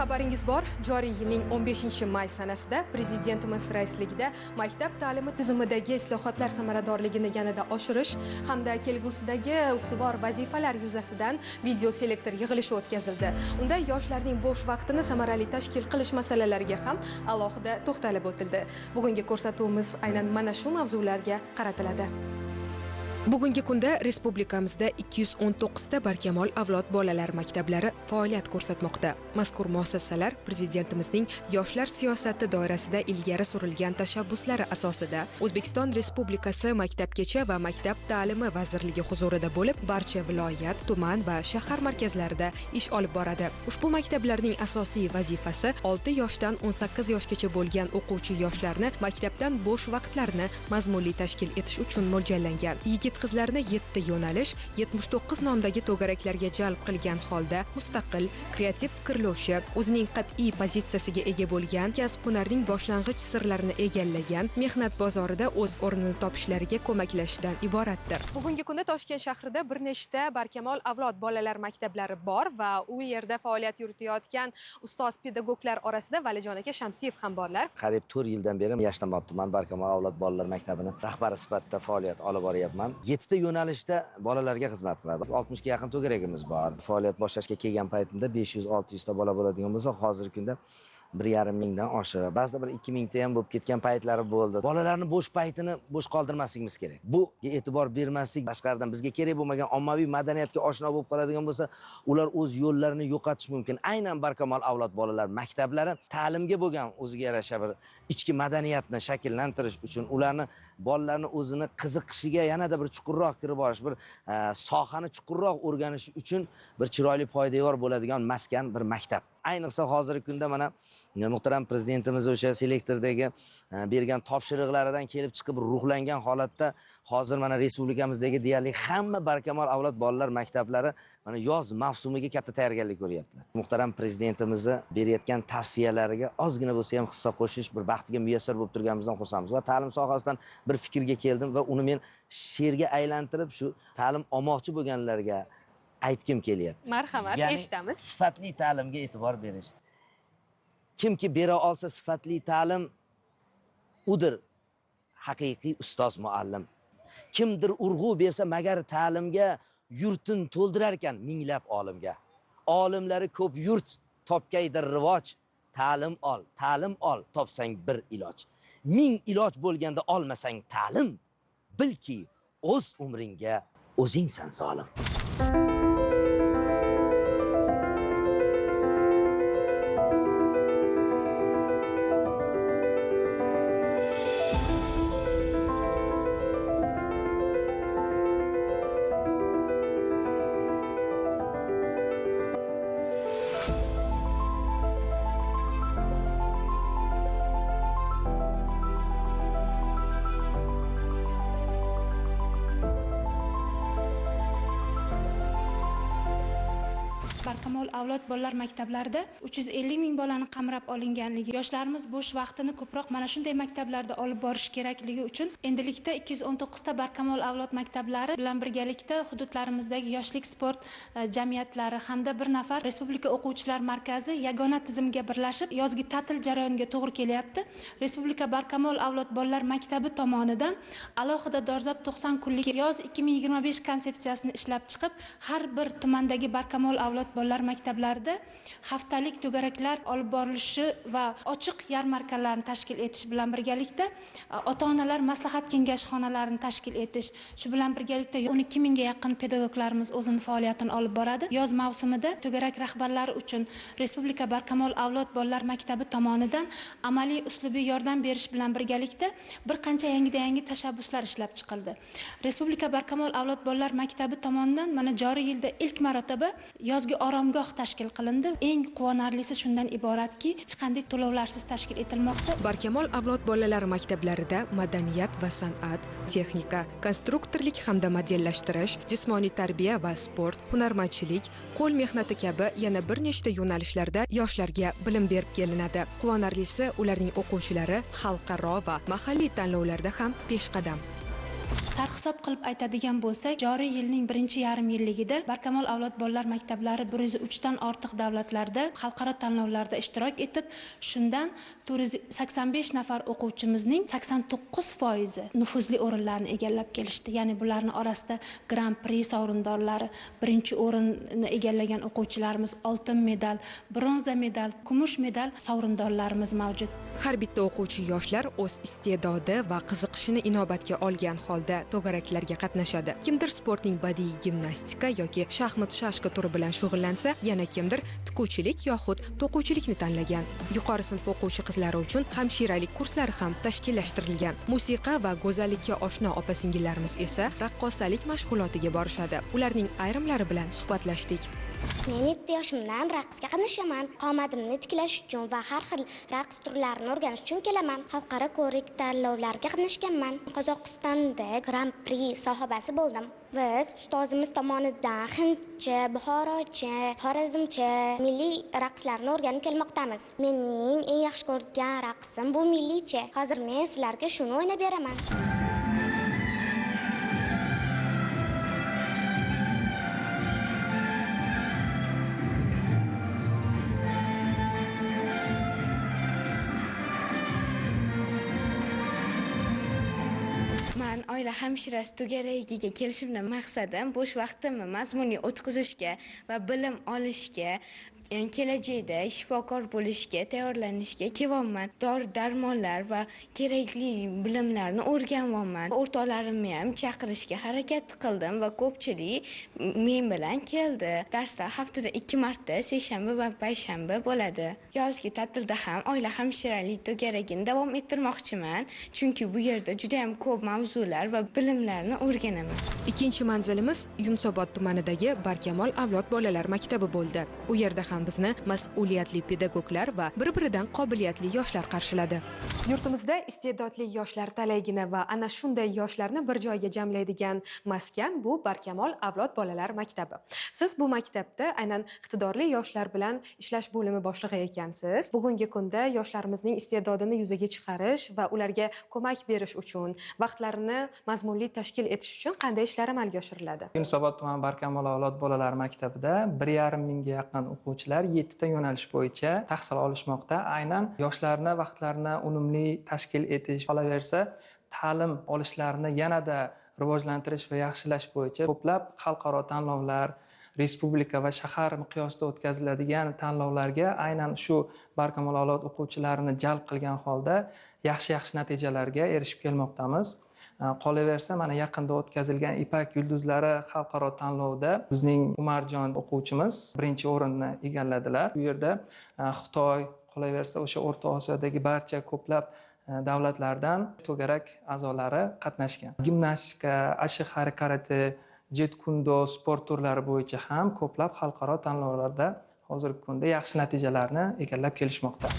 Xabaringiz bor, joriy yilning 15-may sanasida Prezidentimiz raisligida maktab ta'limi tizimidagi islohotlar samaradorligini yanada oshirish hamda kelgusidagi ustuvor vazifalar yuzasidan video selektor yig'ilishi o'tkazildi. Unda yoshlarning bo'sh vaqtini samarali tashkil qilish masalalariga ham alohida to'xtalib o'tildi. Bugungi ko'rsatuvimiz aynan mana shu mavzularga qaratiladi. Bugungi kunda respublikamizda 219 ta barkamol avlod bolalar maktablari faoliyat ko'rsatmoqda. Mazkur muassasalar Prezidentimizning yoshlar siyosati doirasida ilgari surilgan tashabbuslari asosida O'zbekiston Respublikasi Maktabgacha va Maktab ta'limi vazirligi huzurida bo'lib, barcha viloyat, tuman va shahar markazlarida ish olib boradi. Ushbu maktablarning asosiy vazifasi 6 yoshdan 18 yoshgacha bo'lgan o'quvchi yoshlarni maktabdan bo'sh vaqtlarini mazmunli tashkil etish uchun mo'ljallangan. Qizlarni 7 yo'nalish, 79 nomdagi to'garaklarga jalb qilgan holda mustaqil, kreativ fikrlovchi, o'zining qat'iy pozitsiyasiga ega bo'lgan, kasb-hunarning boshlang'ich sirlarini egallagan, mehnat bozorida o'z o'rnini topishlariga ko'maklashdan iboratdir. Bugungi kunda Toshkent shahrida bir nechta barkamol avlod bolalar maktablari bor va u yerda faoliyat yuritayotgan ustoz pedagoglar orasida Valijon aka Shamsiyev ham borlar. Qariyb 4 yildan beri Yashnobod tuman barkamol avlod bolalar maktabini rahbari sifatida faoliyat olib boryapman. 7 ta yo'nalishda bolalarga xizmat qiladi. 60 ga yaqin to'garagimiz bor. Faoliyat boshlashga kelgan paytimda 500-600 ta bola bo'ladigan bo'lsa, hozirgi kunda 1,5 mingdan oshiq, ba'zida bir 2 mingta ham bo'lib ketgan paytlari bo'ldi. Bolalarni bo'sh paytini bo'sh qoldirmasligimiz kerak. Bu e'tibor bermaslik, tashqaridan bizga kerak bo'lmagan ommaviy madaniyatga oshno bo'lib qoladigan bo'lsa, ular o'z yo'llarini yo'qotish mumkin. Aynan barkamol avlod bolalar maktablari ta'limga bo'lgan o'ziga yarasha bir ichki madaniyatni shakllantirish uchun, ularni bolalarni o'zini qiziqishiga yanada bir chuqurroq kirib borish, bir sohani chuqurroq o'rganish uchun bir chiroyli poydevor bo'ladigan maskan, bir maktab. Ayniqsa hozirgi kunda mana muhtaram prezidentimiz o'sha selektordagi bergan topshiriqlaridan kelib chiqib ruhlangan holatda hozir mana respublikamizdagi deyarli hamma barkamol avlod bolalar maktablari mana yoz mavsumiga katta tayyorgarlik ko'ryaptilar. Muhtaram prezidentimizni berayotgan tavsiyalariga ozgina bo'lsa ham hissa qo'shish bir baxtiga muyassar bo'lib turganimizdan xursandmiz va ta'lim sohasidan bir fikrga keldim va uni men she'rga aylantirib shu ta'lim olmoqchi bo'lganlarga aytkim kelyapti. Marhamat, eshitamiz. Sifatli ta'limga e'tibor berish. Kimki bera olsa sifatli ta'lim, udir haqiqiy ustoz muallim. Kimdir urg'u bersa magar ta'limga, yurtin to'ldirar ekan minglab olimga. Olimlari ko'p yurt topgaydir rivoj. Ta'lim ol, topsang bir iloj. Ming iloj bo'lganda olmasang ta'lim, bilki o'z umringga o'zingsan zolim. Barkamol avlod bolalar maktablarida 350 ming bolani qamrab olinganligi, yoshlarimiz bo'sh vaqtini ko'proq mana shunday maktablarda olib borish kerakligi uchun endilikda 219 ta barkamol avlod maktablari bilan birgalikda hududlarimizdagi yoshlik sport jamiyatlari hamda bir nafar respublika o'quvchilar markazi yagona tizimga birlashib yozgi ta'til jarayoniga to'g'ri kelyapti. Respublika barkamol avlod bolalar maktabi tomonidan alohida dolzarb 90 kunlik yoz 2025 konsepsiyasini ishlab chiqib, har bir tumandagi barkamol avlod bolalar maktablarida haftalik to'garaklar olib borilishi va ochiq yarmarkalarni tashkil etish bilan birgalikda ota-onalar maslahat kengashxonalarini tashkil etish, shu bilan birgalikda 12 mingga yaqin pedagoglarimiz o'zini faoliyatini olib boradi. Yoz mavsumida to'garak rahbarlari uchun Respublika barkamol avlod bolalar maktabi tomonidan amaliy uslubiy yordam berish bilan birgalikda bir qancha yangi tashabbuslar ishlab chiqildi. Respublika barkamol avlod bolalar maktabi tomonidan mana joriy yilda ilk marotaba yozgi oromgoh tashkil qilindi. Eng quvonarlisi shundan iboratki, hech qanday to'lovlarsiz tashkil etilmoqda. Barkamol avlod bolalar maktablarida madaniyat va san'at, texnika, konstruktorlik hamda modellashtirish, jismoniy tarbiya va sport, hunarmandchilik, qo'l mehnati kabi yana bir nechta yo'nalishlarda yoshlarga bilim berib kelinadi. Quvonarlisi, ularning o'quvchilari xalqaro va mahalliy tanlovlarda ham peshqadam. Sarhisob qilib aytadigan bo'lsak, joriy yilning birinchi yarim yilligida Barkamol avlod bolalar maktablari 103 dan ortiq davlatlarda xalqaro tanlovlarda ishtirok etib, shundan 485 nafar o'quvchimizning 89% nufuzli o'rinlarni egallab kelishdi. Ya'ni bularning orasida Grand Prix sovrindorlari, birinchi o'rinni egallagan o'quvchilarimiz, oltin medal, bronza medal, kumush medal sovrindorlarimiz mavjud. Har bitta o'quvchi yoshlar o'z iste'dodi va qiziqishini inobatga olgan holda to'garaklarga qatnashadi. Kimdir sportning badiiy gimnastika yoki shaxmat-shashka turi bilan shug'ullansa, yana kimdir tikuvchilik yoxud to'quvchilikni tanlagan. Yuqori sinf o'quvchi qizlari uchun hamshiralik kurslari ham tashkillashtirilgan. Musiqa va go'zallikka oshno opa-singillarimiz esa raqqosalik mashg'ulotiga borishadi. Ularning ayrimlari bilan suhbatlashdik. Men 7 yoshimdan raqsga qatnashaman. Qomatimni tiklash uchun va har xil raqs turlarini o'rganish uchun kelaman. Xalqaro ko'rik tanlovlarga qatnashganman. Qozog'istonda Grand Prix sohibasi bo'ldim. Biz ustozimiz tomonidan hindcha, buxorocha, xorazmcha milliy raqslarni o'rganib kelmoqdamiz. Mening eng yaxshi ko'rgan raqsim bu milliycha. Hozir men sizlarga shuni o'ynab beraman. Oila hamshirasi to'garagiga kelishimdan maqsadim bo'sh vaqtimni mazmunli o'tkazishga va bilim olishga, kelajakda shifokor bo'lishga tayyorlanishga kelyapman. Dori-darmonlar va kerakli bilimlarni o'rganyapman. O'rtoqlarimni ham chaqirishga harakat qildim va ko'pchilik men bilan keldi. Darslar haftada 2 marta, seshanba va payshanba bo'ladi. Yozgi ta'tilda ham oila hamshiralik to'garagini davom ettirmoqchiman, chunki bu yerda juda ham ko'p mavzular va bilimlarni o'rganaman. Ikkinchi manzilimiz Yunusobod tumanidagi Barkamol avlod bolalar maktabi bo'ldi. U yerda ham bizni mas'uliyatli pedagoglar va bir-biridan qobiliyatli yoshlar qarshiladi. Yurtimizda iste'dodli yoshlar talaygini va ana shunday yoshlarni bir joyga jamlaydigan maskan bu Barkamol avlod bolalar maktabi. Siz bu maktabda aynan iqtidorli yoshlar bilan ishlash bo'limi boshlig'i ekansiz. Bugungi kunda yoshlarimizning iste'dodini yuzaga chiqarish va ularga ko'mak berish uchun, vaqtlarini mazmunli tashkil etish uchun qanday ishlar amalga oshiriladi? Yunusobod tuman Barkamol avlod bolalar maktabida 1,5 mingga yaqin o'quvchilar 7 ta yo'nalish bo'yicha tahsil olishmoqda. Aynan yoshlarni vaqtlarini unumli tashkil etish, qolaversa ta'lim olishlarini yanada rivojlantirish va yaxshilash bo'yicha ko'plab xalqaro tanlovlar, respublika va shahar miqyosida o'tkaziladigan tanlovlarga aynan shu Barkamol avlod o'quvchilarini jalb qilgan holda yaxshi natijalarga erishib kelmoqdamiz. Qolaversa, mana yaqinda o'tkazilgan Ipak yulduzlari xalqaro tanlovda bizning Umarjon o'quvchimiz birinchi o'rinni egalladilar. Bu yerda Xitoy, qolaversa o'sha O'rta Osiyodagi barcha ko'plab davlatlardan to'garak a'zolari qatnashgan. Gimnastika, ashiq harakati, jet kundo sport turlari bo'yicha ham ko'plab xalqaro tanlovlarda hozirgi kunda yaxshi natijalarni egallab kelishmoqda.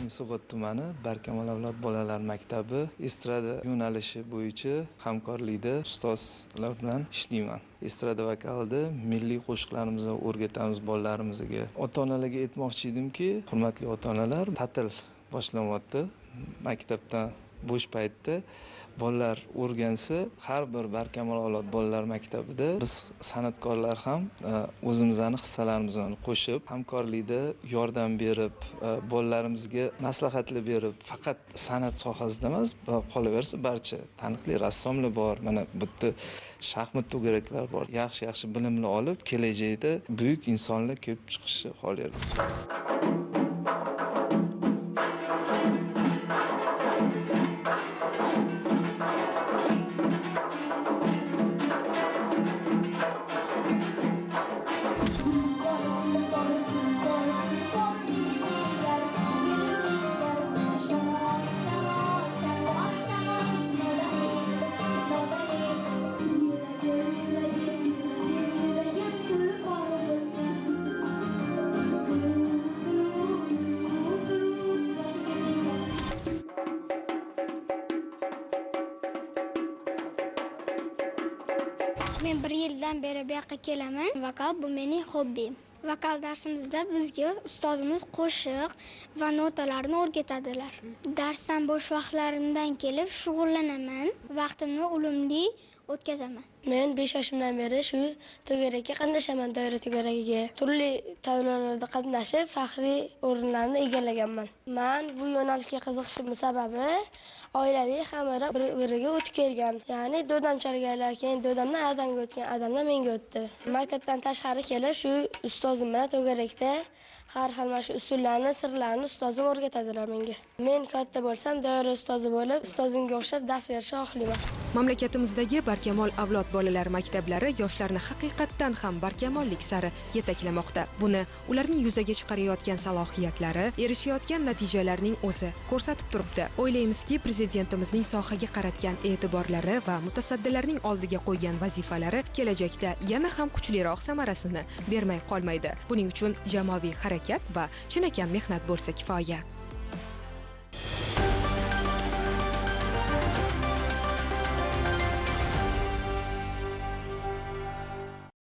Yunusobod tumani Barkamol avlod bolalar maktabi estrada yo'nalishi bo'yicha hamkorlikda ustozlar bilan ishlayman. Estrada vokalida milliy qo'shiqlarimizni o'rgatamiz bolalarimizga. Ota-onalarga aytmoqchi edimki, hurmatli ota-onalar, ta'til boshlanyapti. Maktabdan bo'sh paytda bolalar o'rgansa, har bir Barkamol avlod bolalar maktabida biz san'atkorlar ham o'zimizning hissalarimizni qo'shib, hamkorlikda yordam berib, bolalarimizga maslahatlar berib, faqat san'at sohasida emas, qolaversa barcha taniqli rassomlar bor, mana bu yerda shaxmat to'garaklar bor. Yaxshi bilimlar olib, kelajakda buyuk insonlar kelib chiqishi xohlaydi. Men 1 yildan beri bu yoqqa kelaman. Vokal bu mening hobbim. Vokal darsimizda bizga ustozimiz qo'shiq va notalarni o'rgatadilar. Darsdan bo'sh vaqtlarimdan kelib shug'ullanaman. Vaqtimni unumli o'tkazaman. Men 5 yoshimdan beri shu to'garakka qatnashaman, doira to'garagiga. Turli tanlovlarda qatnashib, faxriy o'rinlarni egallaganman. Men bu yo'nalishga qiziqishimning sababi oilaviy hamma biriga o'tib kelgan. Ya'ni dodamchalik aylar, keyin dodamdan adamga o'tgan, adamdan menga o'tdi. Maktabdan tashqari kelib, shu ustozim bilan to'garakda har xil mana shu usullarni, sirlarni ustozim o'rgatadilar menga. Men katta bo'lsam, doira ustozi bo'lib, ustozimga o'xshab dars berishni xohlayman. Mamlakatimizdagi Barkamol avlod bolalar maktablari yoshlarni haqiqatdan ham barkamollik sari yetaklamoqda. Buni ularning yuzaga chiqarayotgan salohiyatlari, erishayotgan natijalarning o'zi ko'rsatib turibdi. O'ylaymizki, prezidentimizning sohaga qaratgan e'tiborlari va mutasaddilarning oldiga qo'ygan vazifalari kelajakda yana ham kuchliroq samarasini bermay qolmaydi. Buning uchun jamoaviy harakat va chinakam mehnat bo'lsa kifoya.